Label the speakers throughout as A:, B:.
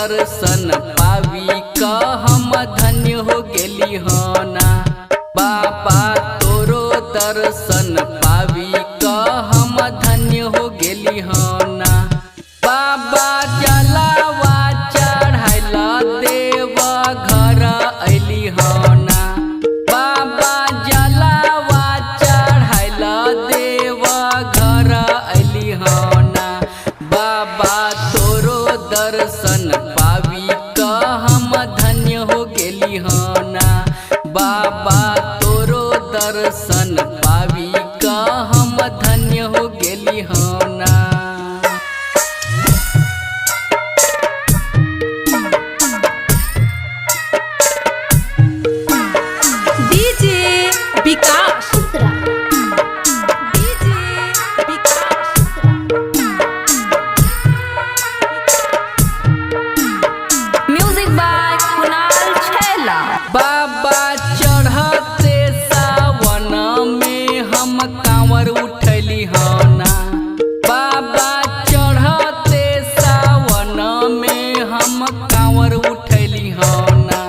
A: दर्शन पावी क हम धन्य हो गेली होना। बाबा तोरो दर्शन पावी क हम धन्य हो गेली होना। बाबा जलावा चढ़ाइला देव घर अइली होना। बाबा जलावा चढ़ाइला देव घर अइली होना। बाबा तोरो दर्शन पावी क हम धन्य हो गेली होना। बाबा तोरो दर्शन पावी क हम धन्य हो गेली होना।
B: DJ Vikas music by Kunal Chhaila.
A: बाबा चढ़ते सावन में हम कांवर उठैली होना। बाबा चढ़ते सावन में हम कांवर उठैली होना।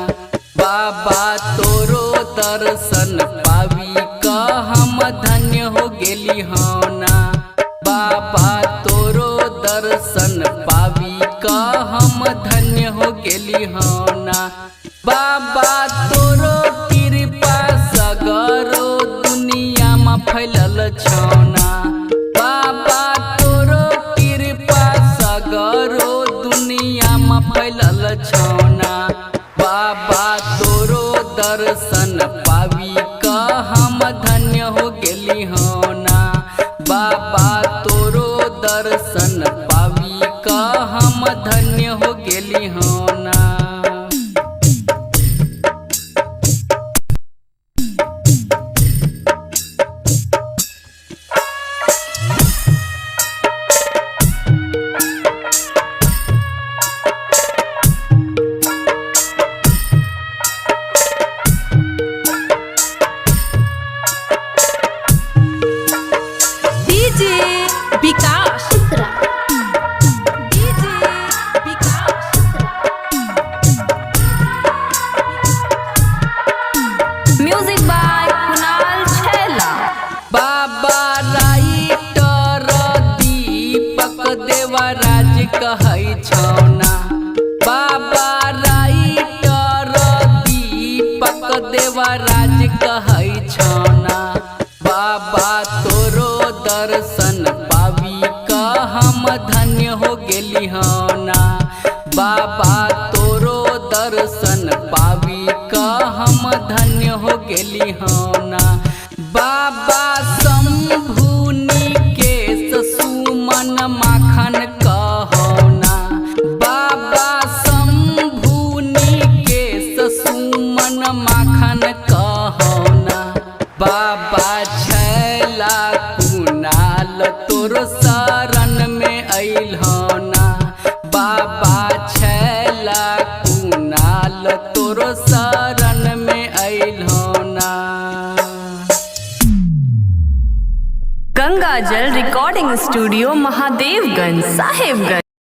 A: बाबा तोरो दर्शन पावी क हम धन्य हो गेली होना। बाबा तोरो दर्शन पावी क हम धन्य हो गेली होना। बाबा तोरो कृपा सगरो दुनिया में फैलल छौना। बाबा तोरो कृपा सगरो दुनिया में फैलल छौना। बाबा तोरो दर्शन पावी क हम धन्य हो गेली होना। बाबा तोरो दर्शन पावी क हम धन्य हो गेली होना।
B: DJ Vikas music by Kunal Chhaila.
A: बाबा राइटर दीपक देवराज कहै छौना। बाबा राइटर दीपक देवराज कहै छौना। बाबा तोरो दर्शन पावी क हम धन्य हो गेली होना। बाबा तोरो दर्शन पावी क हम धन्य हो गेली होना। बाबा शंभुनी केश सुमन माखन कहौना। बाबा शंभुनी केश सुमन माखन कहौना। बाबा छैला कुणाल तोरो शरण में अइल होना। बाबा छैला कुणाल तोरो शरण में अइल होना।
B: गंगा जल रिकॉर्डिंग स्टूडियो महादेवगंज साहेबगंज।